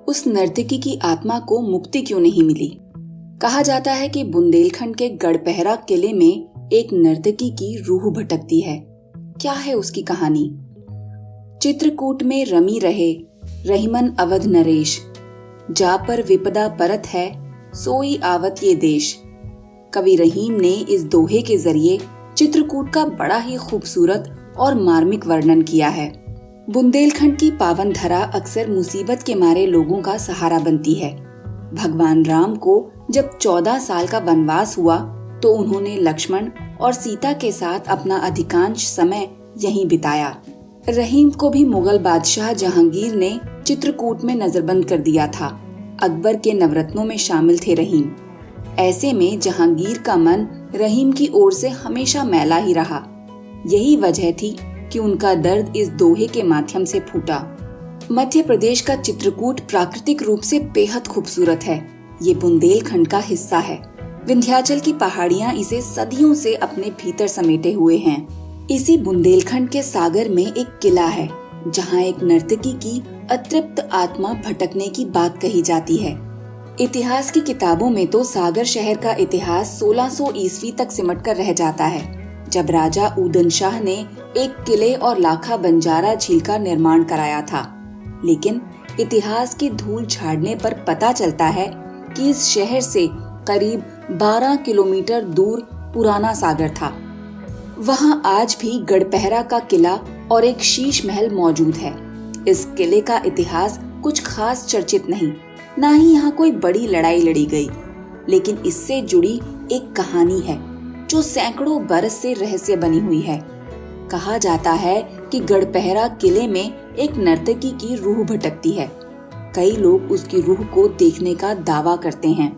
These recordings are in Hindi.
उस नर्तकी की आत्मा को मुक्ति क्यों नहीं मिली? कहा जाता है कि बुंदेलखंड के गढ़पहरा किले में एक नर्तकी की रूह भटकती है। क्या है उसकी कहानी? चित्रकूट में रमी रहे रहीमन अवध नरेश, जा पर विपदा परत है सोई आवत ये देश। कवि रहीम ने इस दोहे के जरिए चित्रकूट का बड़ा ही खूबसूरत और मार्मिक वर्णन किया है। बुंदेलखंड की पावन धरा अक्सर मुसीबत के मारे लोगों का सहारा बनती है। भगवान राम को जब 14 साल का वनवास हुआ तो उन्होंने लक्ष्मण और सीता के साथ अपना अधिकांश समय यहीं बिताया। रहीम को भी मुगल बादशाह जहांगीर ने चित्रकूट में नजरबंद कर दिया था। अकबर के नवरत्नों में शामिल थे रहीम। ऐसे में जहांगीर का मन रहीम की ओर से हमेशा मैला ही रहा। यही वजह थी कि उनका दर्द इस दोहे के माध्यम से फूटा। मध्य प्रदेश का चित्रकूट प्राकृतिक रूप से बेहद खूबसूरत है। ये बुंदेलखंड का हिस्सा है। विंध्याचल की पहाड़ियां इसे सदियों से अपने भीतर समेटे हुए हैं। इसी बुंदेलखंड के सागर में एक किला है, जहां एक नर्तकी की अतृप्त आत्मा भटकने की बात कही जाती है। इतिहास की किताबों में तो सागर शहर का इतिहास 1600 ईस्वी तक सिमट कर रह जाता है, जब राजा उदन शाह ने एक किले और लाखा बंजारा झील का निर्माण कराया था। लेकिन इतिहास की धूल झाड़ने पर पता चलता है कि इस शहर से करीब 12 किलोमीटर दूर पुराना सागर था। वहां आज भी गढ़पहरा का किला और एक शीश महल मौजूद है। इस किले का इतिहास कुछ खास चर्चित नहीं, ना ही यहाँ कोई बड़ी लड़ाई लड़ी गई, लेकिन इससे जुड़ी एक कहानी है जो सैकड़ों बरस से रहस्य बनी हुई है। कहा जाता है कि गढ़पहरा किले में एक नर्तकी की रूह भटकती है। कई लोग उसकी रूह को देखने का दावा करते हैं।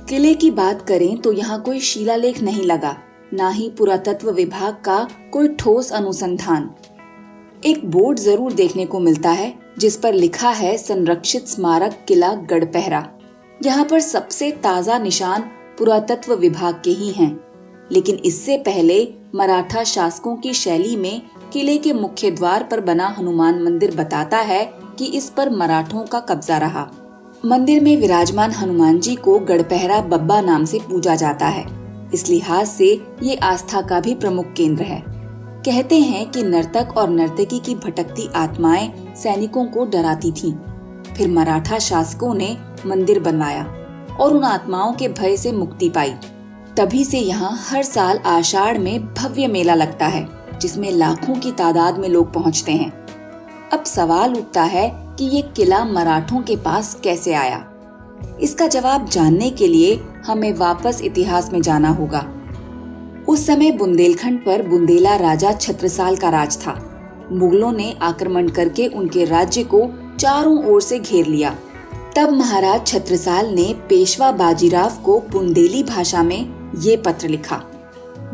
किले की बात करें तो यहाँ कोई शिलालेख नहीं लगा, ना ही पुरातत्व विभाग का कोई ठोस अनुसंधान। एक बोर्ड जरूर देखने को मिलता है जिस पर लिखा है संरक्षित स्मारक किला गढ़पहरा। यहाँ पर सबसे ताजा निशान पुरातत्व विभाग के ही हैं। लेकिन इससे पहले मराठा शासकों की शैली में किले के मुख्य द्वार पर बना हनुमान मंदिर बताता है कि इस पर मराठों का कब्जा रहा। मंदिर में विराजमान हनुमान जी को गढ़पहरा बब्बा नाम से पूजा जाता है। इस लिहाज से ये आस्था का भी प्रमुख केंद्र है। कहते हैं कि नर्तक और नर्तकी की भटकती आत्माएं सैनिकों को डराती थीं। फिर मराठा शासकों ने मंदिर बनवाया और उन आत्माओं के भय से मुक्ति पाई। तभी से यहाँ हर साल आषाढ़ में भव्य मेला लगता है, जिसमें लाखों की तादाद में लोग पहुँचते हैं। अब सवाल उठता है कि ये किला मराठों के पास कैसे आया? इसका जवाब जानने के लिए हमें वापस इतिहास में जाना होगा। उस समय बुंदेलखंड पर बुंदेला राजा छत्रसाल का राज था। मुगलों ने आक्रमण करके उनके राज्य को चारों ओर से घेर लिया। तब महाराज छत्रसाल ने पेशवा बाजीराव को बुंदेली भाषा में ये पत्र लिखा।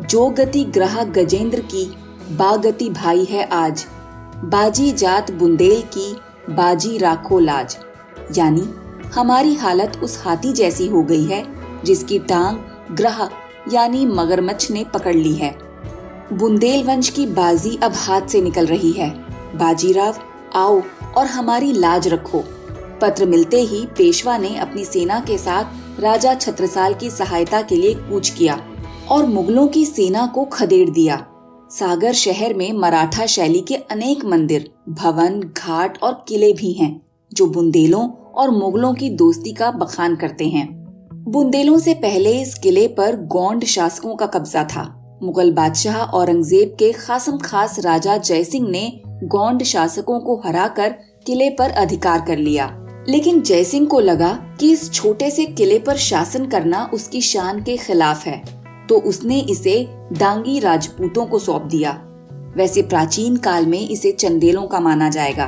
जो गति ग्रह गजेंद्र की, बागति भाई है आज। बाजी जात बुंदेल की, बाजी राखो लाज। यानी हमारी हालत उस हाथी जैसी हो गई है जिसकी टांग ग्रह यानी मगरमच्छ ने पकड़ ली है। बुंदेल वंश की बाजी अब हाथ से निकल रही है। बाजीराव आओ और हमारी लाज रखो। पत्र मिलते ही पेशवा ने अपनी सेना के साथ राजा छत्रसाल की सहायता के लिए कूच किया और मुगलों की सेना को खदेड़ दिया। सागर शहर में मराठा शैली के अनेक मंदिर, भवन, घाट और किले भी हैं, जो बुंदेलों और मुगलों की दोस्ती का बखान करते हैं। बुंदेलों से पहले इस किले पर गोंड शासकों का कब्जा था। मुगल बादशाह औरंगजेब के खासम खास राजा जयसिंह ने गोंड शासकों को हराकर किले पर अधिकार कर लिया। लेकिन जयसिंह को लगा कि इस छोटे से किले पर शासन करना उसकी शान के खिलाफ है, तो उसने इसे डांगी राजपूतों को सौंप दिया। वैसे प्राचीन काल में इसे चंदेलों का माना जाएगा,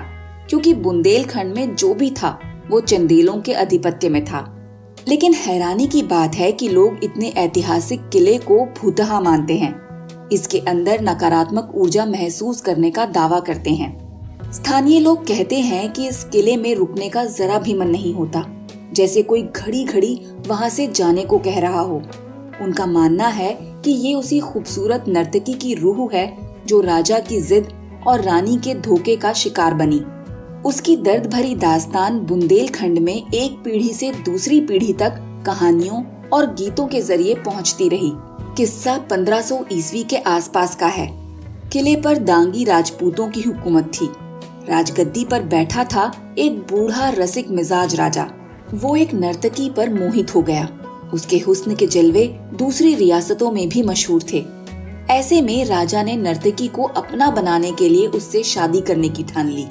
क्योंकि बुंदेलखंड में जो भी था वो चंदेलों के आधिपत्य में था। लेकिन हैरानी की बात है कि लोग इतने ऐतिहासिक किले को भूतहा मानते हैं। इसके अंदर नकारात्मक ऊर्जा महसूस करने का दावा करते हैं। स्थानीय लोग कहते हैं कि इस किले में रुकने का जरा भी मन नहीं होता, जैसे कोई घड़ी घड़ी वहां से जाने को कह रहा हो। उनका मानना है कि ये उसी खूबसूरत नर्तकी की रूह है जो राजा की जिद और रानी के धोखे का शिकार बनी। उसकी दर्द भरी दास्तान बुंदेलखंड में एक पीढ़ी से दूसरी पीढ़ी तक कहानियों और गीतों के जरिए पहुंचती रही। किस्सा 1500 ईस्वी के आसपास का है। किले पर दांगी राजपूतों की हुकूमत थी। राजगद्दी पर बैठा था एक बूढ़ा रसिक मिजाज राजा। वो एक नर्तकी पर मोहित हो गया। उसके हुस्न के जलवे दूसरी रियासतों में भी मशहूर थे। ऐसे में राजा ने नर्तकी को अपना बनाने के लिए उससे शादी करने की ठान ली।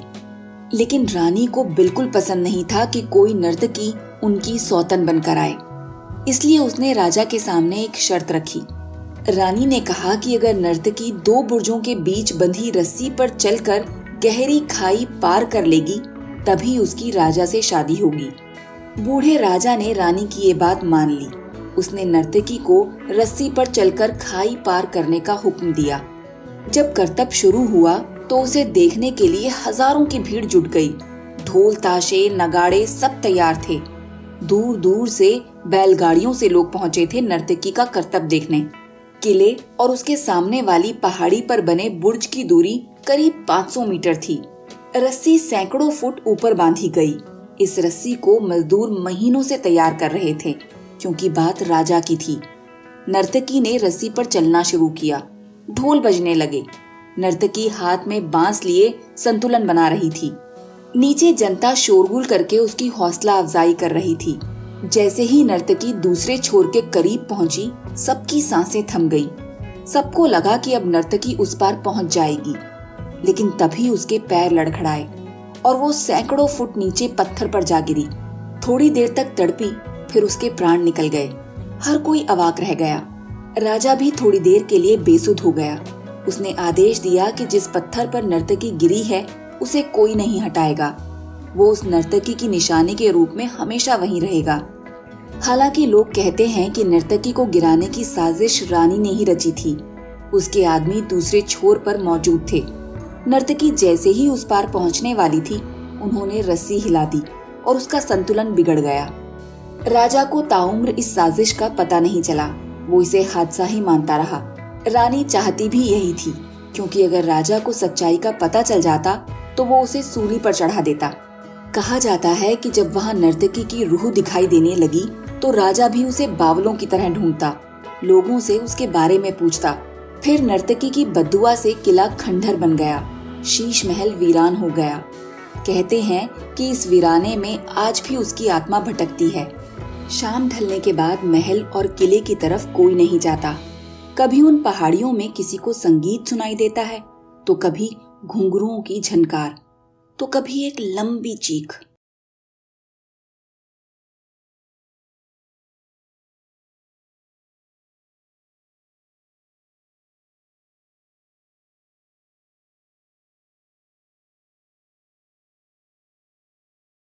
लेकिन रानी को बिल्कुल पसंद नहीं था कि कोई नर्तकी उनकी सौतन बनकर आए। इसलिए उसने राजा के सामने एक शर्त रखी। रानी ने कहा कि अगर नर्तकी 2 बुर्जों के बीच बंधी रस्सी पर चलकर गहरी खाई पार कर लेगी तभी उसकी राजा से शादी होगी। बूढ़े राजा ने रानी की ये बात मान ली। उसने नर्तकी को रस्सी पर चलकर खाई पार करने का हुक्म दिया। जब करतब शुरू हुआ तो उसे देखने के लिए हजारों की भीड़ जुट गई। ढोल ताशे नगाड़े सब तैयार थे। दूर दूर से बैलगाड़ियों से लोग पहुंचे थे नर्तकी का करतब देखने। किले और उसके सामने वाली पहाड़ी पर बने बुर्ज की दूरी करीब 500 मीटर थी। रस्सी सैकड़ों फुट ऊपर बांधी गई। इस रस्सी को मजदूर महीनों से तैयार कर रहे थे, क्योंकि बात राजा की थी। नर्तकी ने रस्सी पर चलना शुरू किया। ढोल बजने लगे। नर्तकी हाथ में बांस लिए संतुलन बना रही थी। नीचे जनता शोरगुल करके उसकी हौसला अफजाई कर रही थी। जैसे ही नर्तकी दूसरे छोर के करीब पहुंची, सबकी सांसें थम गई। सबको लगा कि अब नर्तकी उस पार पहुंच जाएगी, लेकिन तभी उसके पैर लड़खड़ाए और वो सैकड़ों फुट नीचे पत्थर पर जा गिरी। थोड़ी देर तक तड़पी, फिर उसके प्राण निकल गए। हर कोई अवाक रह गया। राजा भी थोड़ी देर के लिए बेसुध हो गया। उसने आदेश दिया कि जिस पत्थर पर नर्तकी गिरी है उसे कोई नहीं हटाएगा। वो उस नर्तकी की निशानी के रूप में हमेशा वहीं रहेगा। हालांकि लोग कहते हैं कि नर्तकी को गिराने की साजिश रानी ने ही रची थी। उसके आदमी दूसरे छोर पर मौजूद थे। नर्तकी जैसे ही उस पार पहुंचने वाली थी, उन्होंने रस्सी हिला दी और उसका संतुलन बिगड़ गया। राजा को ताउम्र इस साजिश का पता नहीं चला। वो इसे हादसा ही मानता रहा। रानी चाहती भी यही थी, क्योंकि अगर राजा को सच्चाई का पता चल जाता तो वो उसे सूली पर चढ़ा देता। कहा जाता है कि जब वहां नर्तकी की रूह दिखाई देने लगी तो राजा भी उसे बावलों की तरह ढूंढता, लोगों से उसके बारे में पूछता। फिर नर्तकी की बद्दुआ से किला खंडहर बन गया। शीश महल वीरान हो गया। कहते हैं कि इस वीराने में आज भी उसकी आत्मा भटकती है। शाम ढलने के बाद महल और किले की तरफ कोई नहीं जाता। कभी उन पहाड़ियों में किसी को संगीत सुनाई देता है, तो कभी घुंघरुओं की झनकार, तो कभी एक लंबी चीख।